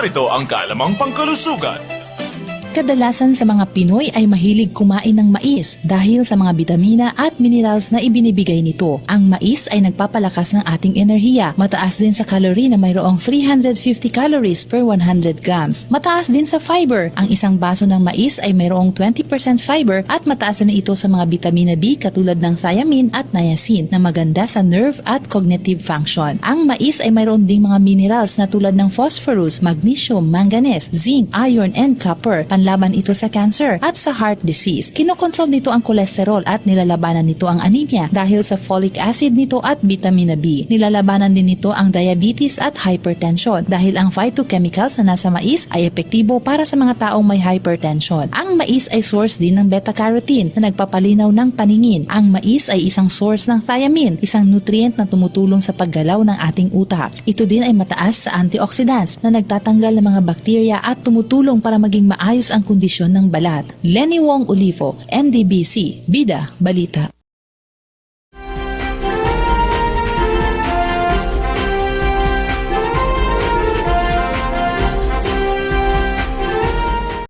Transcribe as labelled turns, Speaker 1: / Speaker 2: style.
Speaker 1: narito ang kaalamang pangkalusugan.
Speaker 2: Kadalasan sa mga Pinoy ay mahilig kumain ng mais dahil sa mga bitamina at minerals na ibinibigay nito. Ang mais ay nagpapalakas ng ating enerhiya. Mataas din sa calorie na mayroong 350 calories per 100 grams. Mataas din sa fiber. Ang isang baso ng mais ay mayroong 20% fiber at mataas na ito sa mga bitamina B katulad ng thiamine at niacin na maganda sa nerve at cognitive function. Ang mais ay mayroon ding mga minerals na tulad ng phosphorus, magnesium, manganese, zinc, iron, and copper. Panlaban ito sa cancer at sa heart disease. Kinokontrol nito ang kolesterol at nilalabanan nito ang anemia dahil sa folic acid nito at vitamina B. Nilalabanan din nito ang diabetes at hypertension dahil ang phytochemicals na nasa mais ay epektibo para sa mga taong may hypertension. Ang mais ay source din ng beta-carotene na nagpapalinaw ng paningin. Ang mais ay isang source ng thiamine, isang nutrient na tumutulong sa paggalaw ng ating utak. Ito din ay mataas sa antioxidants na nagtatanggal ng mga bakterya at tumutulong para maging maayos ang kondisyon ng balat. Lenny Wong Olivo, NDBC, Bida, Balita.